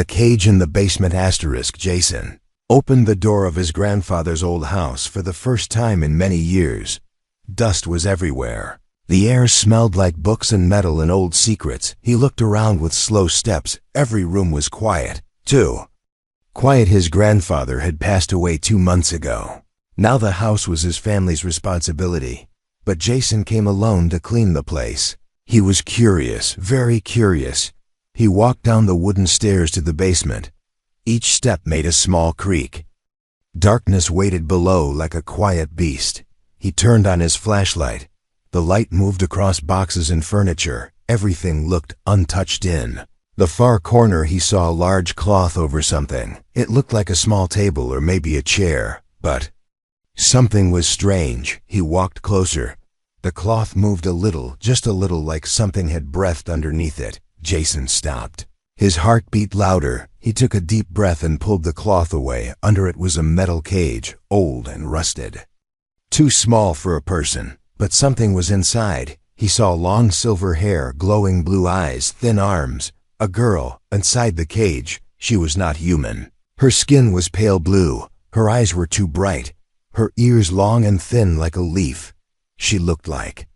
The cage in the basement. Jason opened the door of his grandfather's old house for the first time in many years. Dust was everywhere. The air smelled like books and metal and old secrets. He looked around with slow steps. Every room was quiet, too. Quiet. His grandfather had passed away 2 months ago. Now the house was his family's responsibility. But Jason came alone to clean the place. He was curious, very curious. He walked down the wooden stairs to the basement. Each step made a small creak. Darkness waited below like a quiet beast. He turned on his flashlight. The light moved across boxes and furniture. Everything looked untouched in the far corner. He saw a large cloth over something. It looked like a small table or maybe a chair, but something was strange. He walked closer. The cloth moved a little, just a little, like something had breathed underneath it. Jason stopped. His heart beat louder. He took a deep breath and pulled the cloth away. Under it was a metal cage, old and rusted. Too small for a person, but something was inside. He saw long silver hair, glowing blue eyes, thin arms. A girl inside the cage. She was not human. Her skin was pale blue. Her eyes were too bright. Her ears long and thin like a leaf. She looked like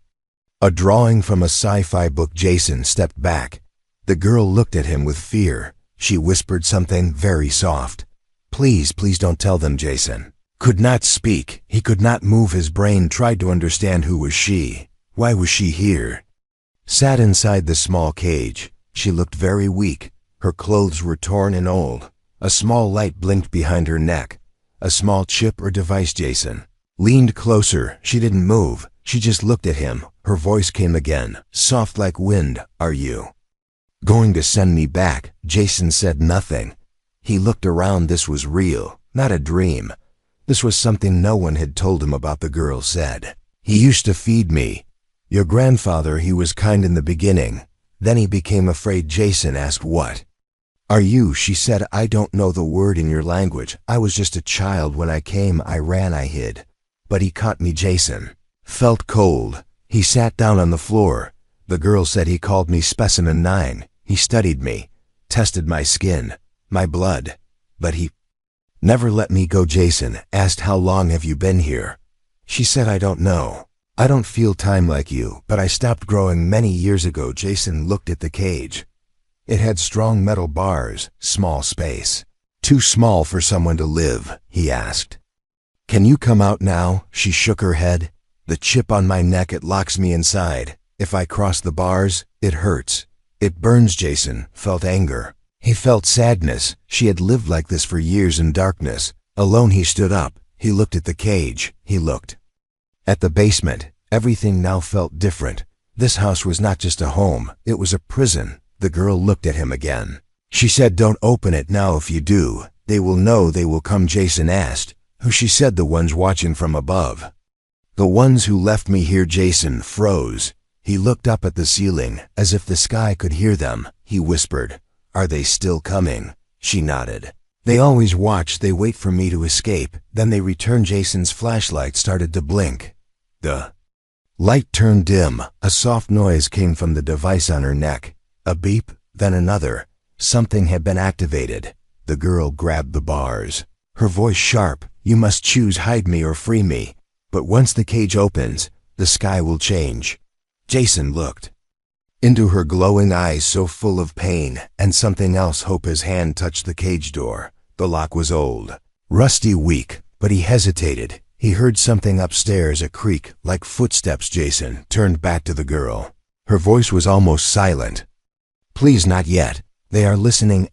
a drawing from a sci-fi book. Jason stepped back. The girl looked at him with fear. She whispered something very soft. Please, please don't tell them." Jason could not speak. He could not move. His brain tried to understand who was she. Why was she here? Sat inside the small cage. She looked very weak. Her clothes were torn and old. A small light blinked behind her neck. A small chip or device. Jason leaned closer. She didn't move. She just looked at him. Her voice came again, soft like wind. "Are you going to send me back?" Jason said nothing. He looked around. This was real, not a dream. This was something no one had told him about. The girl said, "He used to feed me. Your grandfather, he was kind in the beginning. Then he became afraid." Jason asked, "What are you?" She said, "I don't know the word in your language. I was just a child when I came. I ran, I hid. But he caught me." Jason felt cold. He sat down on the floor. The girl said, "He called me Specimen 9. He studied me, tested my skin, my blood. But he never let me go." Jason asked, "How long have you been here?" She said, "I don't know. I don't feel time like you, but I stopped growing many years ago." Jason looked at the cage. It had strong metal bars, small space. "Too small for someone to live?" he asked. "Can you come out now?" She shook her head. "The chip on my neck, it locks me inside. If I cross the bars, it hurts. It burns." Jason felt anger. He felt sadness. She had lived like this for years in darkness. Alone. He stood up. He looked at the cage. He looked at the basement. Everything now felt different. This house was not just a home. It was a prison. The girl looked at him again. She said, "Don't open it now. If you do, they will know. They will come." Jason asked, "Who?" She said, "The ones watching from above. The ones who left me here." Jason froze. He looked up at the ceiling, as if the sky could hear them. He whispered, "Are they still coming?" She nodded. "They always watch. They wait for me to escape. Then they return." Jason's flashlight started to blink. The light turned dim. A soft noise came from the device on her neck. A beep, then another. Something had been activated. The girl grabbed the bars. Her voice sharp. "You must choose, hide me or free me. But once the cage opens, the sky will change." Jason looked into her glowing eyes, so full of pain and something else, hope. His hand touched the cage door. The lock was old, rusty, weak, but he hesitated. He heard something upstairs, a creak, like footsteps. Jason turned back to the girl. Her voice was almost silent. "Please, not yet. They are listening."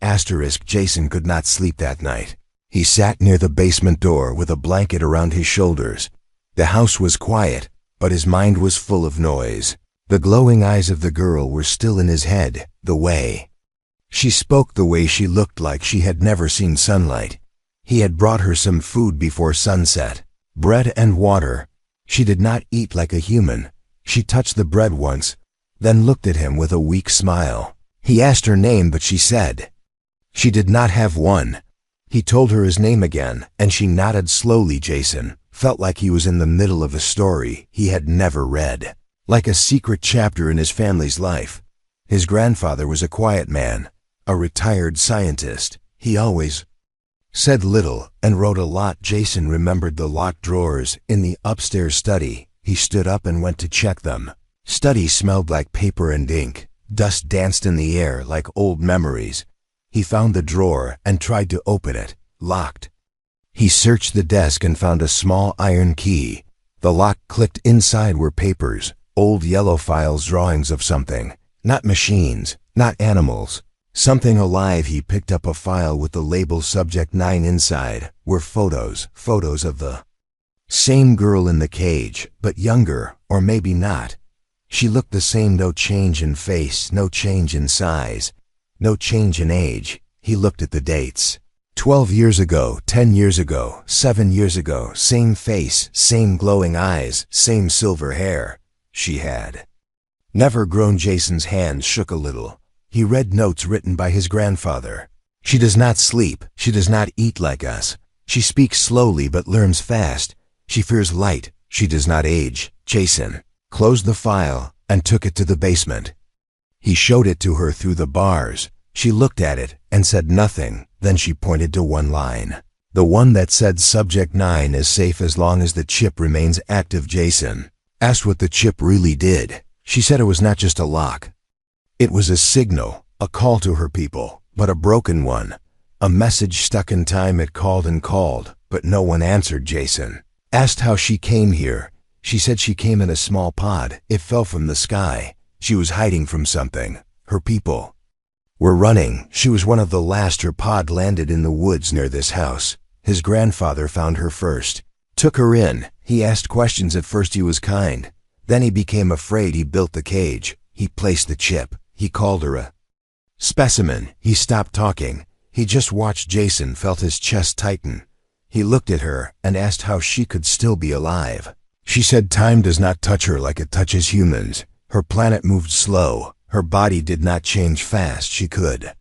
Jason could not sleep that night. He sat near the basement door with a blanket around his shoulders. The house was quiet, but his mind was full of noise. The glowing eyes of the girl were still in his head. The way she spoke, the way she looked, like she had never seen sunlight. He had brought her some food before sunset, bread and water. She did not eat like a human. She touched the bread once, then looked at him with a weak smile. He asked her name, but she said she did not have one. He told her his name again, and she nodded slowly. Jason felt like he was in the middle of a story he had never read, like a secret chapter in his family's life. His grandfather was a quiet man, a retired scientist. He always said little and wrote a lot. Jason remembered the locked drawers in the upstairs study. He stood up and went to check them. Study smelled like paper and ink. Dust danced in the air like old memories. He found the drawer and tried to open it. Locked. He searched the desk and found a small iron key. The lock clicked. Inside were papers, old yellow files, drawings of something. Not machines, not animals. Something alive. He picked up a file with the label Subject 9. Inside were photos of the same girl in the cage, but younger, or maybe not. She looked the same. No change in face, no change in size, no change in age. He looked at the dates. 12 years ago, 10 years ago, 7 years ago. Same face, same glowing eyes, same silver hair. She had never grown. Jason's hands shook a little. He read notes written by his grandfather. She does not sleep. She does not eat like us. She speaks slowly but learns fast. She fears light. She does not age. Jason closed the file and took it to the basement. He showed it to her through the bars. She looked at it and said nothing. Then she pointed to one line. The one that said Subject 9 is safe as long as the chip remains active. Jason asked what the chip really did. She said it was not just a lock. It was a signal, a call to her people, but a broken one. A message stuck in time. It called and called, but no one answered. Jason asked how she came here. She said she came in a small pod. It fell from the sky. She was hiding from something. Her people were running. She was one of the last. Her pod landed in the woods near this house. His grandfather found her first, took her in. He asked questions. At first he was kind. Then he became afraid. He built the cage. He placed the chip. He called her a specimen. He stopped talking. He just watched. Jason felt his chest tighten. He looked at her and asked how she could still be alive. She said time does not touch her like it touches humans. Her planet moved slow. Her body did not change fast. She could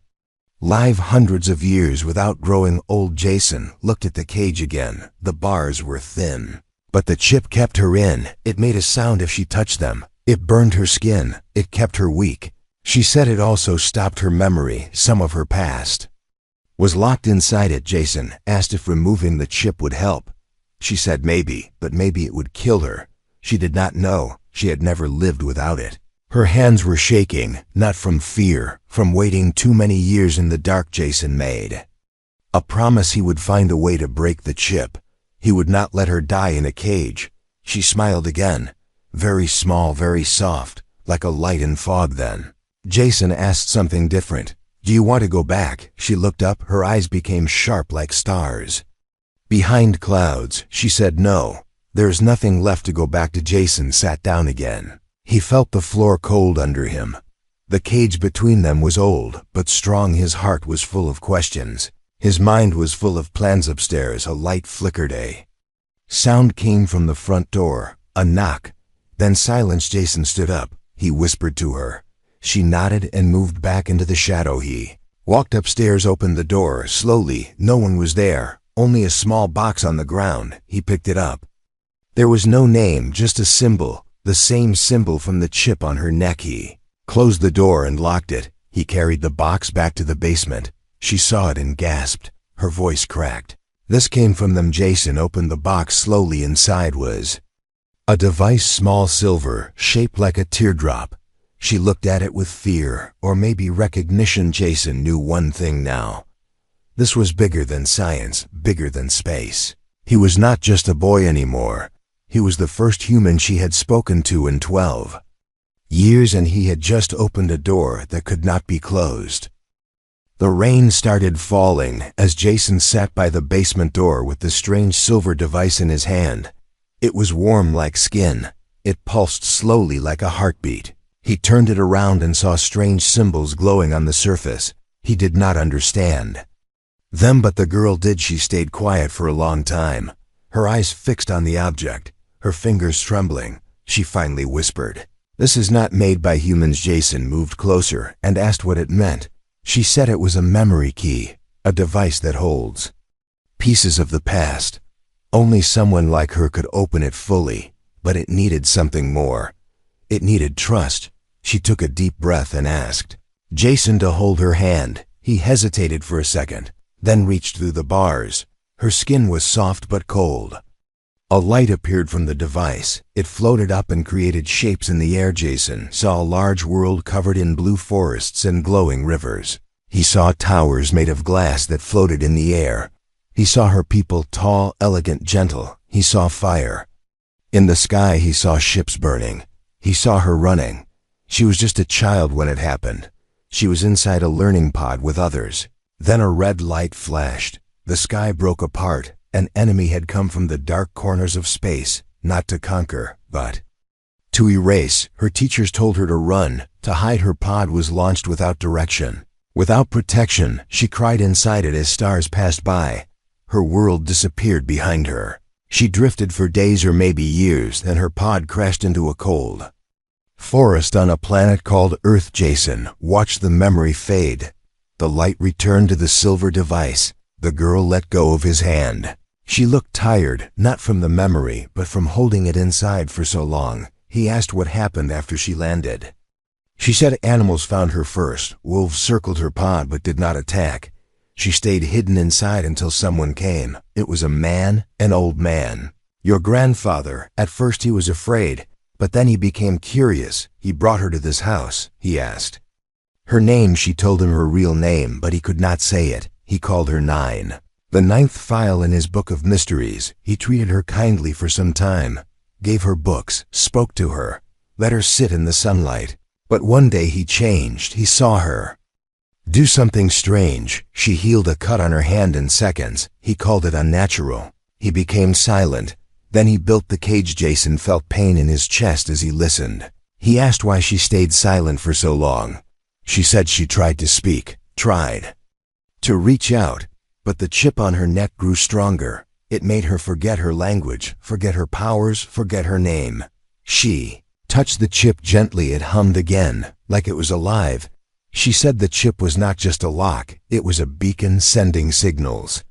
live hundreds of years without growing old. Jason looked at the cage again. The bars were thin, but the chip kept her in. It made a sound if she touched them. It burned her skin. It kept her weak. She said it also stopped her memory. Some of her past was locked inside it. Jason asked if removing the chip would help. She said maybe, but maybe it would kill her. She did not know. She had never lived without it. Her hands were shaking, not from fear, from waiting too many years in the dark. Jason made a promise he would find a way to break the chip. He would not let her die in a cage. She smiled again, very small, very soft, like a light in fog. Then Jason asked something different. Do you want to go back? She looked up. Her eyes became sharp like stars behind clouds. She said no. There is nothing left to go back to. Jason sat down again. He felt the floor cold under him. The cage between them was old, but strong. His heart was full of questions. His mind was full of plans. Upstairs, a light flickered. A sound came from the front door, a knock. Then silence. Jason stood up. He whispered to her. She nodded and moved back into the shadow. He walked upstairs, opened the door slowly. No one was there, only a small box on the ground. He picked it up. There was no name, just a symbol, the same symbol from the chip on her neck. He closed the door and locked it. He carried the box back to the basement. She saw it and gasped. Her voice cracked. This came from them. Jason opened the box slowly. Inside was a device, small, silver, shaped like a teardrop. She looked at it with fear, or maybe recognition. Jason knew one thing now. This was bigger than science, bigger than space. He was not just a boy anymore. He was the first human she had spoken to in 12 years, and he had just opened a door that could not be closed. The rain started falling as Jason sat by the basement door with the strange silver device in his hand. It was warm like skin. It pulsed slowly like a heartbeat. He turned it around and saw strange symbols glowing on the surface. He did not understand them, but the girl did. She stayed quiet for a long time, her eyes fixed on the object, her fingers trembling. She finally whispered, "This is not made by humans." Jason moved closer and asked what it meant. She said it was a memory key, a device that holds pieces of the past. Only someone like her could open it fully, but it needed something more. It needed trust. She took a deep breath and asked Jason to hold her hand. He hesitated for a second, then reached through the bars. Her skin was soft but cold. A light appeared from the device. It floated up and created shapes in the air. Jason saw a large world covered in blue forests and glowing rivers. He saw towers made of glass that floated in the air. He saw her people, tall, elegant, gentle. He saw fire. In the sky he saw ships burning. He saw her running. She was just a child when it happened. She was inside a learning pod with others. Then a red light flashed. The sky broke apart. An enemy had come from the dark corners of space, not to conquer, but to erase. Her teachers told her to run. To hide, her pod was launched without direction. Without protection, she cried inside it as stars passed by. Her world disappeared behind her. She drifted for days or maybe years, then her pod crashed into a cold forest on a planet called Earth. Jason watched the memory fade. The light returned to the silver device. The girl let go of his hand. She looked tired, not from the memory, but from holding it inside for so long. He asked what happened after she landed. She said animals found her first. Wolves circled her pod but did not attack. She stayed hidden inside until someone came. It was a man, an old man. Your grandfather. At first he was afraid, but then he became curious. He brought her to this house, he asked. Her name, she told him her real name, but he could not say it. He called her Nine. The ninth file in his book of mysteries. He treated her kindly for some time, gave her books, spoke to her, let her sit in the sunlight. But one day he changed. He saw her do something strange. She healed a cut on her hand in seconds. He called it unnatural. He became silent. Then he built the cage. Jason felt pain in his chest as he listened. He asked why she stayed silent for so long. She said she tried to speak, tried to reach out, but the chip on her neck grew stronger. It made her forget her language, forget her powers, forget her name. She touched the chip gently. It hummed again, like it was alive. She said the chip was not just a lock, it was a beacon sending signals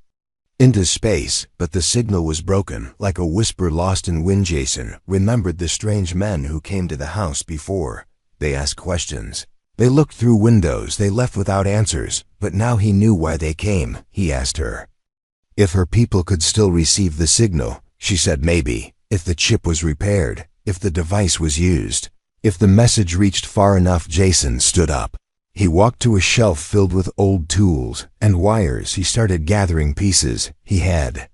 into space, but the signal was broken, like a whisper lost in wind. Jason remembered the strange men who came to the house before. They asked questions. They looked through windows. They left without answers, but now he knew why they came. He asked her if her people could still receive the signal. She said maybe, if the chip was repaired, if the device was used, if the message reached far enough. Jason stood up. He walked to a shelf filled with old tools and wires. He started gathering pieces. He had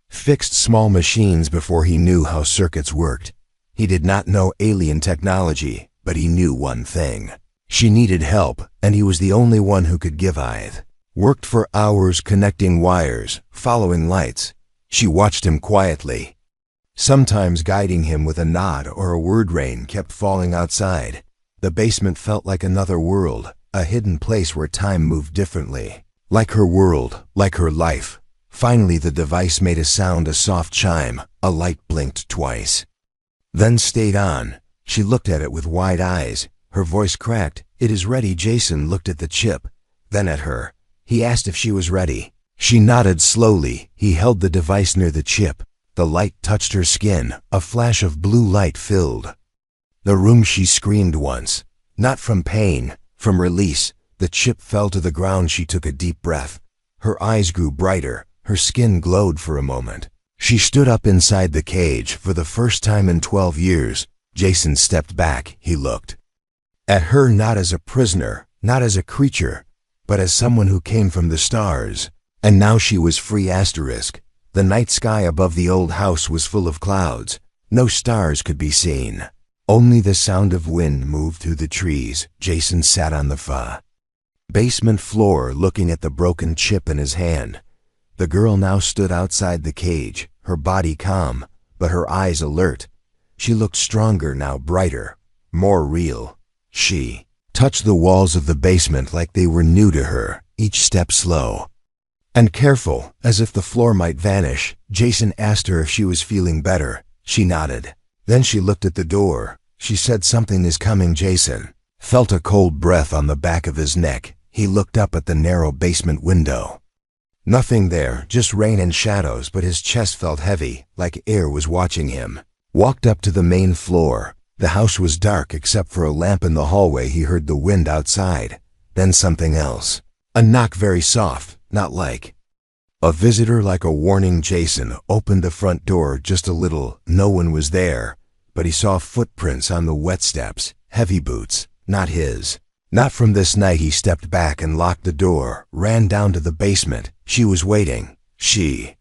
fixed small machines before he knew how circuits worked. He did not know alien technology, but he knew one thing. She needed help, and he was the only one who could give it. Worked for hours connecting wires, following lights. She watched him quietly, sometimes guiding him with a nod or a word. Rain kept falling outside. The basement felt like another world, a hidden place where time moved differently. Like her world, like her life. Finally the device made a sound, a soft chime. A light blinked twice, then stayed on. She looked at it with wide eyes. Her voice cracked. It is ready. Jason looked at the chip, then at her. He asked if she was ready. She nodded slowly. He held the device near the chip. The light touched her skin. A flash of blue light filled the room. She screamed once, not from pain, from release. The chip fell to the ground. She took a deep breath. Her eyes grew brighter. Her skin glowed for a moment. She stood up inside the cage. For the first time in 12 years, Jason stepped back. He looked at her not as a prisoner, not as a creature, but as someone who came from the stars. And now she was free. The night sky above the old house was full of clouds. No stars could be seen. Only the sound of wind moved through the trees. Jason sat on the basement floor looking at the broken chip in his hand. The girl now stood outside the cage, her body calm, but her eyes alert. She looked stronger now, brighter, more real. She touched the walls of the basement like they were new to her, each step slow and careful, as if the floor might vanish. Jason asked her if she was feeling better. She nodded. Then she looked at the door. She said something is coming. Jason felt a cold breath on the back of his neck. He looked up at the narrow basement window. Nothing there, just rain and shadows, but his chest felt heavy, like air was watching him. Walked up to the main floor. The house was dark except for a lamp in the hallway. He heard the wind outside. Then something else. A knock very soft, not like a visitor, like a warning. Jason opened the front door just a little. No one was there, but he saw footprints on the wet steps, heavy boots, not his. Not from this night. He stepped back and locked the door, ran down to the basement. She was waiting. She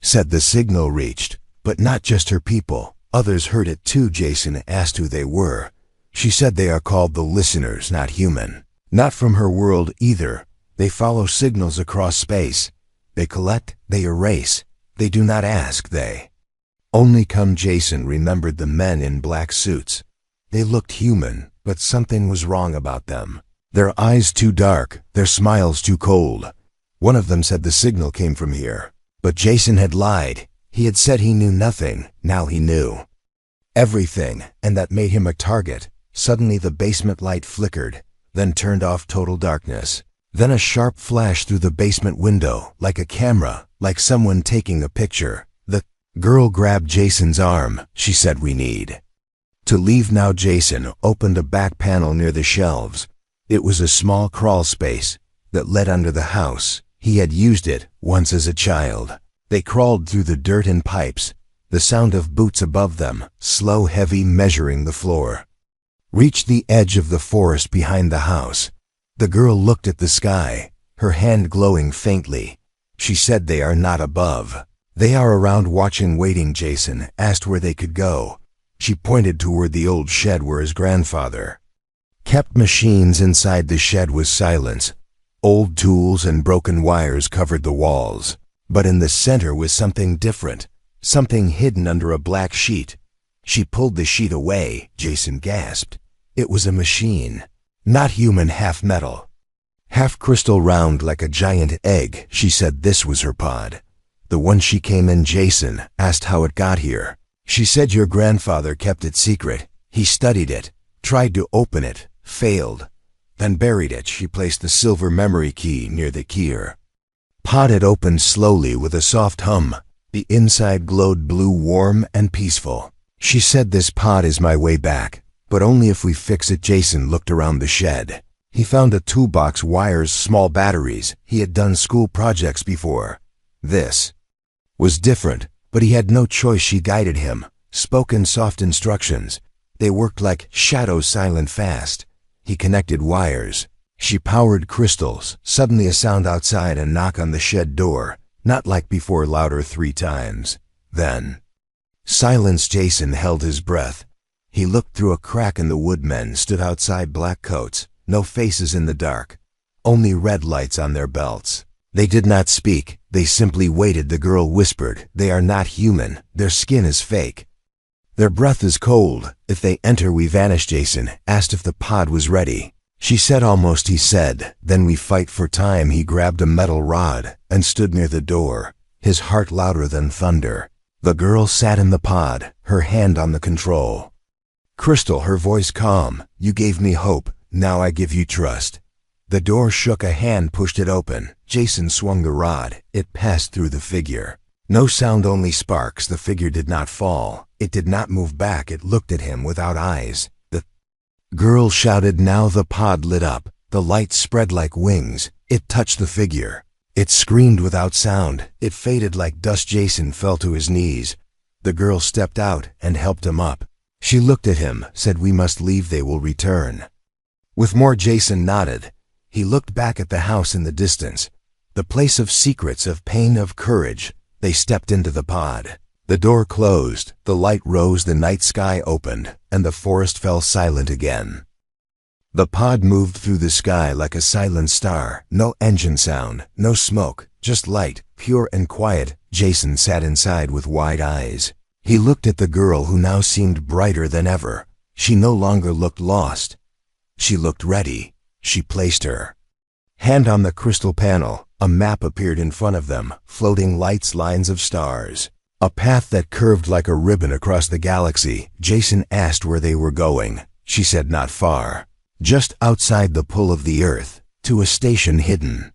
said the signal reached, but not just her people. Others heard it too. Jason asked who they were. She said they are called the listeners, not human. Not from her world either. They follow signals across space. They collect, they erase. They do not ask, they only come. Jason remembered the men in black suits. They looked human, but something was wrong about them. Their eyes too dark, their smiles too cold. One of them said the signal came from here. But Jason had lied. He had said he knew nothing. Now he knew everything, and that made him a target. Suddenly the basement light flickered, then turned off. Total darkness. Then a sharp flash through the basement window, like a camera, like someone taking a picture. The girl grabbed Jason's arm. She said, "We need to leave now." Jason opened a back panel near the shelves. It was a small crawl space that led under the house. He had used it once as a child. They crawled through the dirt and pipes, the sound of boots above them, slow, heavy, measuring the floor. Reached the edge of the forest behind the house. The girl looked at the sky, her hand glowing faintly. She said, "They are not above. They are around, watching, waiting." Jason asked where they could go. She pointed toward the old shed where his grandfather kept machines. Inside the shed was silence. Old tools and broken wires covered the walls. But in the center was something different, something hidden under a black sheet. She pulled the sheet away. Jason gasped. It was a machine. Not human, half metal, half crystal, round like a giant egg. She said this was her pod, the one she came in. Jason asked how it got here. She said your grandfather kept it secret. He studied it, tried to open it, failed, then buried it. She placed the silver memory key near the keyer. Pod had opened slowly with a soft hum. The inside glowed blue, warm and peaceful. She said, "This pod is my way back, but only if we fix it." Jason looked around the shed. He found a toolbox, wires, small batteries. He had done school projects before. This was different, but he had no choice. She guided him, spoke in soft instructions. They worked like shadows, silent, fast. He connected wires. She powered crystals. Suddenly a sound outside, a knock on the shed door. Not like before, louder 3 times. Then silence. Jason held his breath. He looked through a crack in the wood. Men stood outside, black coats, no faces in the dark, only red lights on their belts. They did not speak, they simply waited. The girl whispered, "They are not human, their skin is fake. Their breath is cold. If they enter, we vanish." Jason asked if the pod was ready. She said, "Almost." He said, "Then we fight for time." He grabbed a metal rod and stood near the door, his heart louder than thunder. The girl sat in the pod, her hand on the control. Crystal, her voice calm. "You gave me hope, now I give you trust." The door shook. A hand pushed it open. Jason swung the rod. It passed through the figure. No sound, only sparks. The figure did not fall. It did not move back. It looked at him without eyes. The girl shouted. Now the pod lit up. The light spread like wings. It touched the figure. It screamed without sound. It faded like dust. Jason fell to his knees. The girl stepped out and helped him up. She looked at him, said, "We must leave, they will return." With more, Jason nodded. He looked back at the house in the distance, the place of secrets, of pain, of courage. They stepped into the pod. The door closed, the light rose, the night sky opened, and the forest fell silent again. The pod moved through the sky like a silent star. No engine sound, no smoke, just light, pure and quiet. Jason sat inside with wide eyes. He looked at the girl, who now seemed brighter than ever. She no longer looked lost. She looked ready. She placed her hand on the crystal panel. A map appeared in front of them, floating lights, lines of stars. A path that curved like a ribbon across the galaxy. Jason asked where they were going. She said, "Not far. Just outside the pull of the Earth, to a station hidden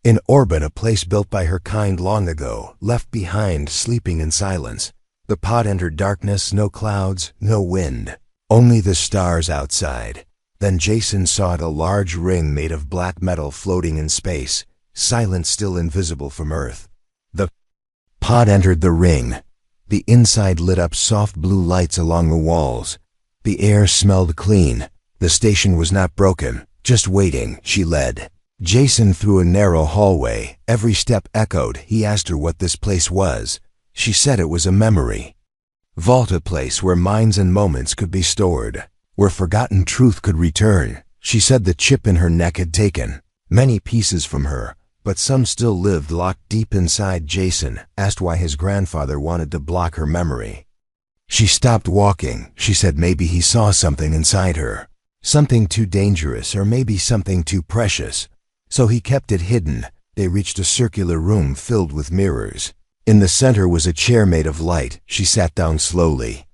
in orbit, a place built by her kind long ago, left behind, sleeping in silence." The pod entered darkness, no clouds, no wind, only the stars outside. Then Jason saw a large ring made of black metal floating in space, silent, still invisible from Earth. The pod entered the ring. The inside lit up soft blue lights along the walls. The air smelled clean. The station was not broken, just waiting. She led Jason through a narrow hallway. Every step echoed. He asked her what this place was. She said it was a memory vault, a place where minds and moments could be stored, where forgotten truth could return. She said the chip in her neck had taken many pieces from her, but some still lived locked deep inside. Jason asked why his grandfather wanted to block her memory. She stopped walking. She said maybe he saw something inside her, something too dangerous or maybe something too precious, so he kept it hidden. They reached a circular room filled with mirrors. In the center was a chair made of light. She sat down slowly.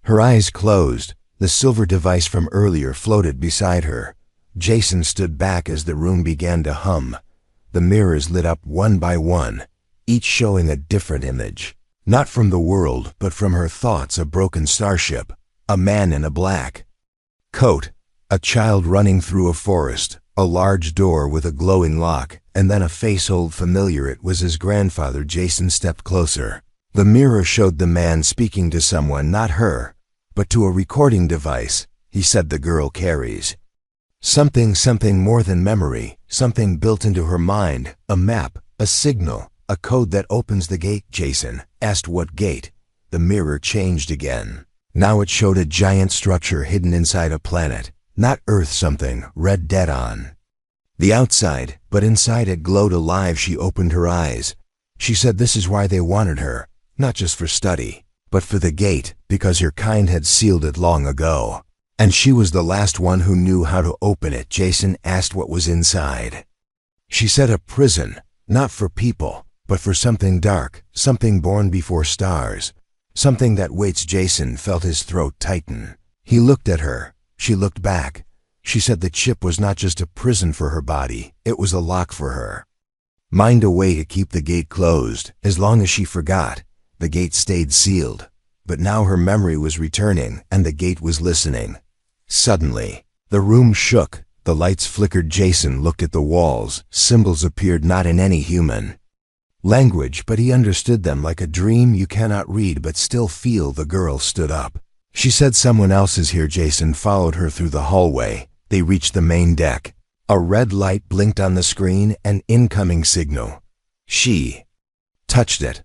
Her eyes closed. The silver device from earlier floated beside her. Jason stood back as the room began to hum. The mirrors lit up one by one, each showing a different image. Not from the world, but from her thoughts. A broken starship, a man in a black coat, a child running through a forest, a large door with a glowing lock, and then a face old familiar. It was his grandfather. Jason stepped closer. The mirror showed the man speaking to someone, not her, but to a recording device. He said the girl carries something more than memory, something built into her mind, a map, a signal, a code that opens the gate. Jason asked what gate. The mirror changed again. Now it showed a giant structure hidden inside a planet, not Earth, something red dead on the outside, but inside it glowed alive. She opened her eyes. She said this is why they wanted her, not just for study, but for the gate, because her kind had sealed it long ago, and she was the last one who knew how to open it. Jason asked what was inside. She said a prison, not for people, but for something dark, something born before stars, something that waits. Jason felt his throat tighten. He looked at her. She looked back. She said the chip was not just a prison for her body, it was a lock for her mind, a way to keep the gate closed. As long as she forgot, the gate stayed sealed. But now her memory was returning, and the gate was listening. Suddenly, the room shook. The lights flickered. Jason looked at the walls. Symbols appeared, not in any human language, but he understood them like a dream you cannot read but still feel. The girl stood up. She said someone else is here. Jason followed her through the hallway. They reached the main deck. A red light blinked on the screen, an incoming signal. She touched it.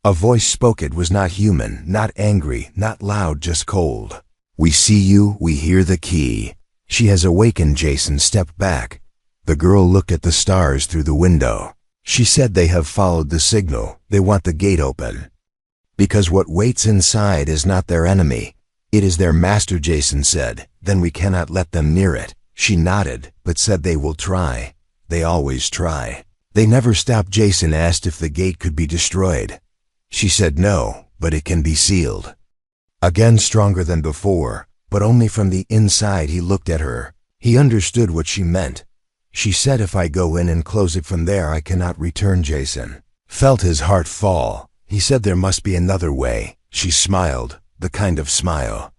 A voice spoke. It was not human, not angry, not loud, just cold. We see you, we hear the key. She has awakened. Jason stepped back. The girl looked at the stars through the window. She said they have followed the signal. They want the gate open. Because what waits inside is not their enemy. It is their master. Jason said, then we cannot let them near it. She nodded, but said they will try. They always try. They never stop. Jason asked if the gate could be destroyed. She said no, but it can be sealed. Again, stronger than before, but only from the inside. He looked at her. He understood what she meant. She said if I go in and close it from there I cannot return. Jason felt his heart fall. He said there must be another way. She smiled, the kind of smile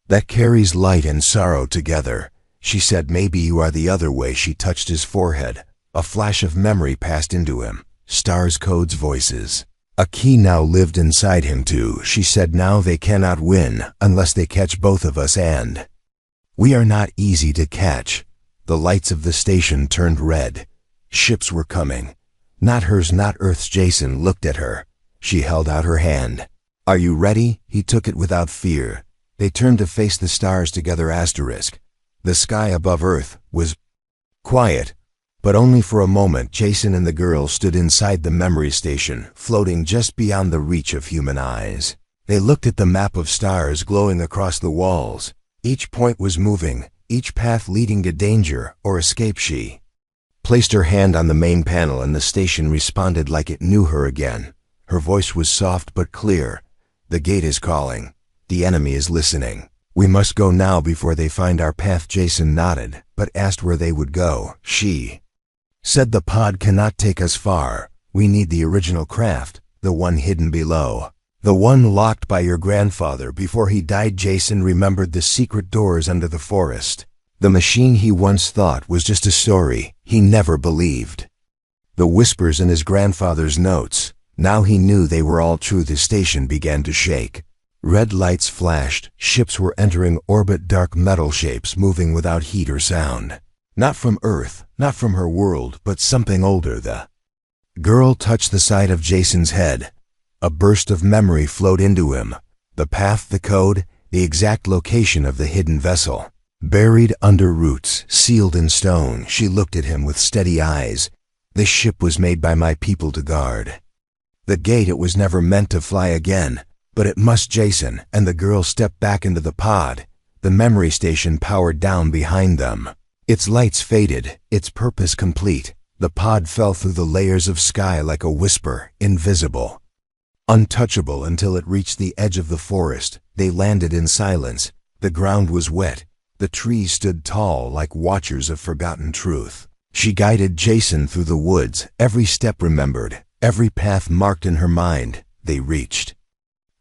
that carries light and sorrow together. She said maybe you are the other way. She touched his forehead. A flash of memory passed into him. Stars, codes, voices. A key now lived inside him too. She said now they cannot win unless they catch both of us, and we are not easy to catch. The lights of the station turned red. Ships were coming. Not hers, not Earth's. Jason looked at her. She held out her hand. Are you ready? He took it without fear. They turned to face the stars together. Asterisk. The sky above Earth was quiet, but only for a moment. Jason and the girl stood inside the memory station, floating just beyond the reach of human eyes. They looked at the map of stars glowing across the walls. Each point was moving, each path leading to danger or escape. She placed her hand on the main panel and the station responded like it knew her again. Her voice was soft but clear. The gate is calling. The enemy is listening. We must go now before they find our path. Jason nodded, but asked where they would go. She said the pod cannot take us far. We need the original craft, the one hidden below. The one locked by your grandfather before he died. Jason remembered the secret doors under the forest. The machine he once thought was just a story he never believed. The whispers in his grandfather's notes, now he knew they were all true. The station began to shake. Red lights flashed, ships were entering orbit, dark metal shapes moving without heat or sound. Not from Earth, not from her world, but something older. The girl touched the side of Jason's head. A burst of memory flowed into him. The path, the code, the exact location of the hidden vessel. Buried under roots, sealed in stone, she looked at him with steady eyes. This ship was made by my people to guard the gate. It was never meant to fly again, but it must. Jason and the girl stepped back into the pod. The memory station powered down behind them. Its lights faded, its purpose complete. The pod fell through the layers of sky like a whisper, invisible, untouchable, until it reached the edge of the forest. They landed in silence. The ground was wet. The trees stood tall like watchers of forgotten truth. She guided Jason through the woods, every step remembered, every path marked in her mind. They reached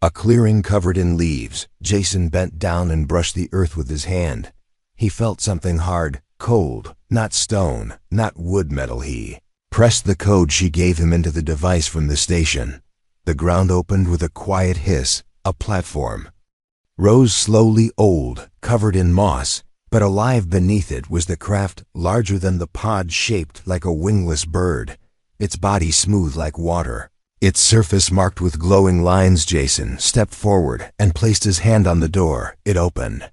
a clearing covered in leaves. Jason bent down and brushed the earth with his hand. He felt something hard, cold, not stone, not wood, metal. He pressed the code she gave him into the device from the station. The ground opened with a quiet hiss. A platform rose slowly, old, covered in moss, but alive beneath it was the craft, larger than the pod, shaped like a wingless bird, its body smooth like water, its surface marked with glowing lines. Jason stepped forward and placed his hand on the door. It opened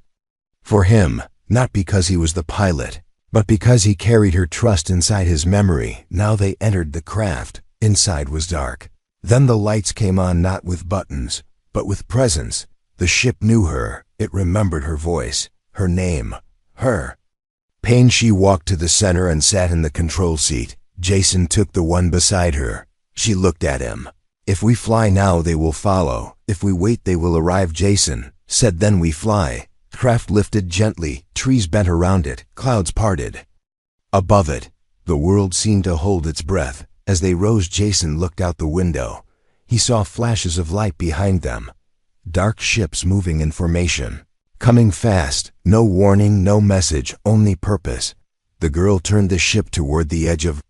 for him, not because he was the pilot, but because he carried her trust inside his memory. Now they entered the craft. Inside was dark. Then the lights came on, not with buttons, but with presence. The ship knew her. It remembered her voice, her name, her pain. She walked to the center and sat in the control seat. Jason took the one beside her. She looked at him. If we fly now, they will follow. If we wait, they will arrive. Jason said, then we fly. Craft lifted gently. Trees bent around it. Clouds parted above it. The world seemed to hold its breath. As they rose, Jason looked out the window. He saw flashes of light behind them. Dark ships moving in formation, coming fast. No warning, no message, only purpose. The girl turned the ship toward the edge of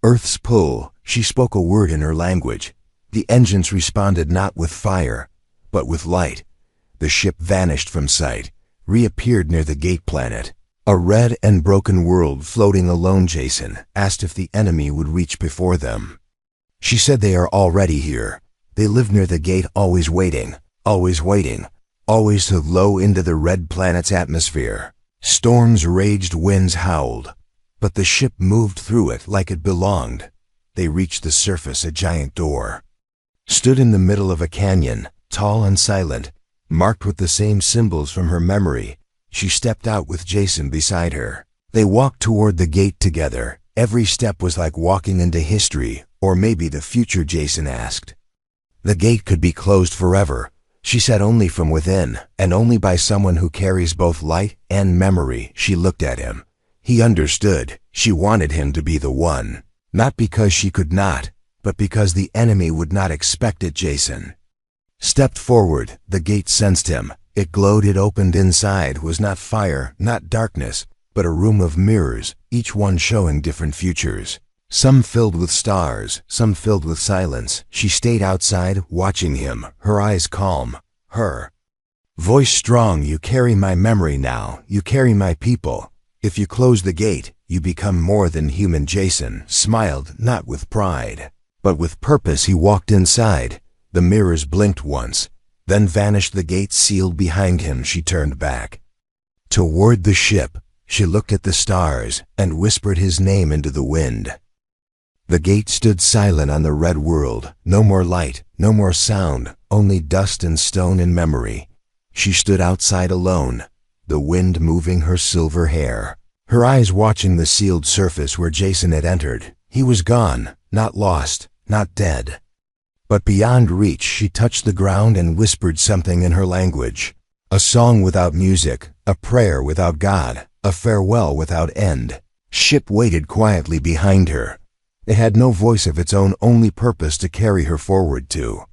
Earth's pull. She spoke a word in her language. The engines responded, not with fire, but with light. The ship vanished from sight, reappeared near the gate planet. A red and broken world floating alone. Jason asked if the enemy would reach before them. She said, they are already here. They live near the gate, always waiting. Always waiting, always to low into the red planet's atmosphere. Storms raged, winds howled, but the ship moved through it like it belonged. They reached the surface. A giant door stood in the middle of a canyon, tall and silent, marked with the same symbols from her memory. She stepped out with Jason beside her. They walked toward the gate together. Every step was like walking into history, or maybe the future. Jason asked. The gate could be closed forever. She said, only from within, and only by someone who carries both light and memory. She looked at him. He understood. She wanted him to be the one. Not because she could not, but because the enemy would not expect it. Jason stepped forward. The gate sensed him. It glowed. It opened. Inside was not fire, not darkness, but a room of mirrors, each one showing different futures. Some filled with stars, some filled with silence. She stayed outside, watching him, her eyes calm, her voice strong. You carry my memory now, you carry my people. If you close the gate, you become more than human. Jason smiled, not with pride, but with purpose. He walked inside. The mirrors blinked once, then vanished. The gate sealed behind him. She turned back toward the ship. She looked at the stars and whispered his name into the wind. The gate stood silent on the red world. No more light, no more sound, only dust and stone and memory. She stood outside alone, the wind moving her silver hair, her eyes watching the sealed surface where Jason had entered. He was gone, not lost, not dead, but beyond reach. She touched the ground and whispered something in her language. A song without music, a prayer without God, a farewell without end. Ship waited quietly behind her. It had no voice of its own, only purpose to carry her forward, to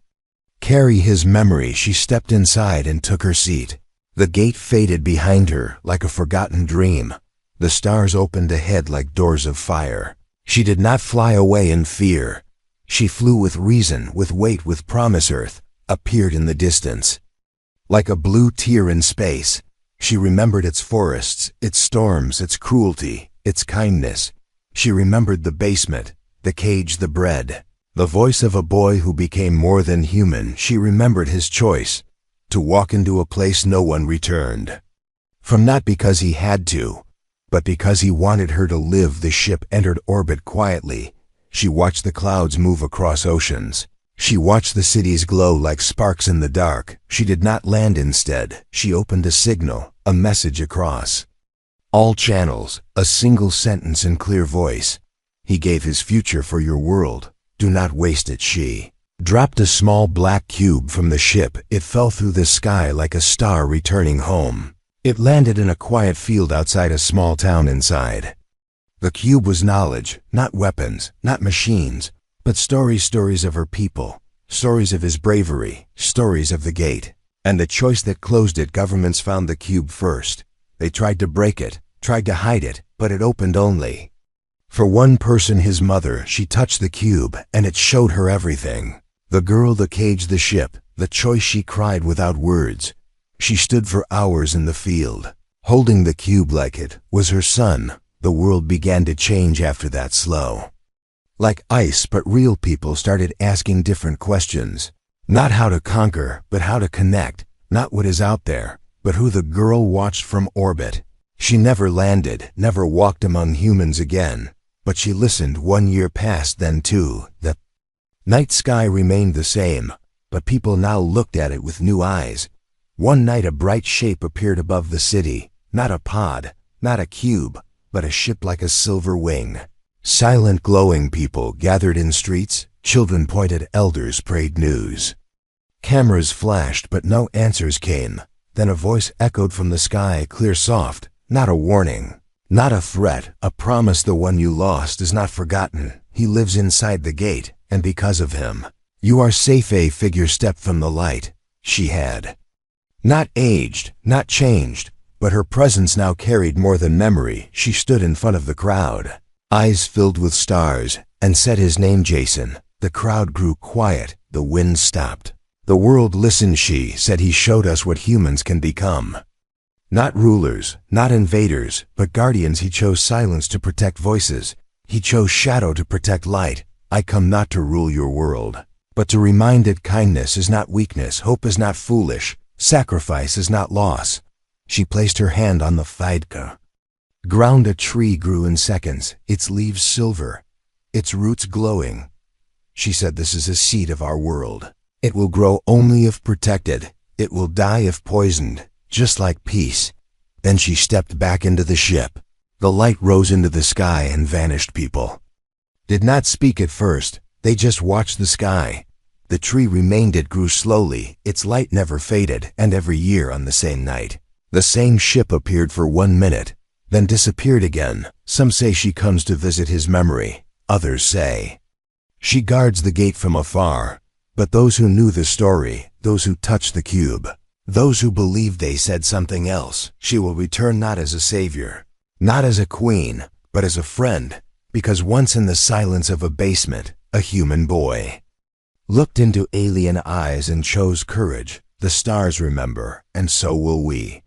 carry his memory. She stepped inside and took her seat. The gate faded behind her like a forgotten dream. The stars opened ahead like doors of fire. She did not fly away in fear. She flew with reason, with weight, with promise. Earth appeared in the distance. Like a blue tear in space, she remembered its forests, its storms, its cruelty, its kindness. She remembered the basement, the cage, the bread, the voice of a boy who became more than human. She remembered his choice, to walk into a place no one returned from, not because he had to, but because he wanted her to live. The ship entered orbit quietly. She watched the clouds move across oceans. She watched the cities glow like sparks in the dark. She did not land instead. She opened a signal, a message across all channels, a single sentence in clear voice. He gave his future for your world. Do not waste it. She dropped a small black cube from the ship. It fell through the sky like a star returning home. It landed in a quiet field outside a small town inside. The cube was knowledge, not weapons, not machines, but stories of her people, stories of his bravery, stories of the gate, and the choice that closed it. Governments found the cube first. They tried to break it, tried to hide it, but it opened only for one person, his mother. She touched the cube, and it showed her everything. The girl, the cage, the ship, the choice. She cried without words. She stood for hours in the field, holding the cube like it was her son. The world began to change after that, slow, like ice, but real. People started asking different questions. Not how to conquer, but how to connect. Not what is out there, but who. The girl watched from orbit. She never landed, never walked among humans again, but she listened. 1 year passed, then 2. The night sky remained the same, but people now looked at it with new eyes. One night a bright shape appeared above the city. Not a pod, not a cube, but a ship like a silver wing. Silent, glowing. People gathered in streets. Children pointed, elders prayed. News cameras flashed, but no answers came. Then a voice echoed from the sky, clear, soft. Not a warning, not a threat, a promise. The one you lost is not forgotten. He lives inside the gate, and because of him, you are safe. A figure stepped from the light. She had not aged, not changed, but her presence now carried more than memory. She stood in front of the crowd, eyes filled with stars, and said his name, Jason. The crowd grew quiet. The wind stopped. The world listened. She said, he showed us what humans can become. Not rulers, not invaders, but guardians. He chose silence to protect voices. He chose shadow to protect light. I come not to rule your world, but to remind it kindness is not weakness, hope is not foolish, sacrifice is not loss. She placed her hand on the Fidka ground. A tree grew in seconds, its leaves silver, its roots glowing. She said, this is a seed of our world. It will grow only if protected. It will die if poisoned, just like peace. Then she stepped back into the ship. The light rose into the sky and vanished. People did not speak at first. They just watched the sky. The tree remained. It grew slowly. Its light never faded. And every year on the same night, the same ship appeared for 1 minute, then disappeared again. Some say she comes to visit his memory. Others say she guards the gate from afar. But those who knew the story, those who touched the cube, those who believed, they said something else. She will return, not as a savior, not as a queen, but as a friend, because once in the silence of a basement, a human boy looked into alien eyes and chose courage. The stars remember, and so will we.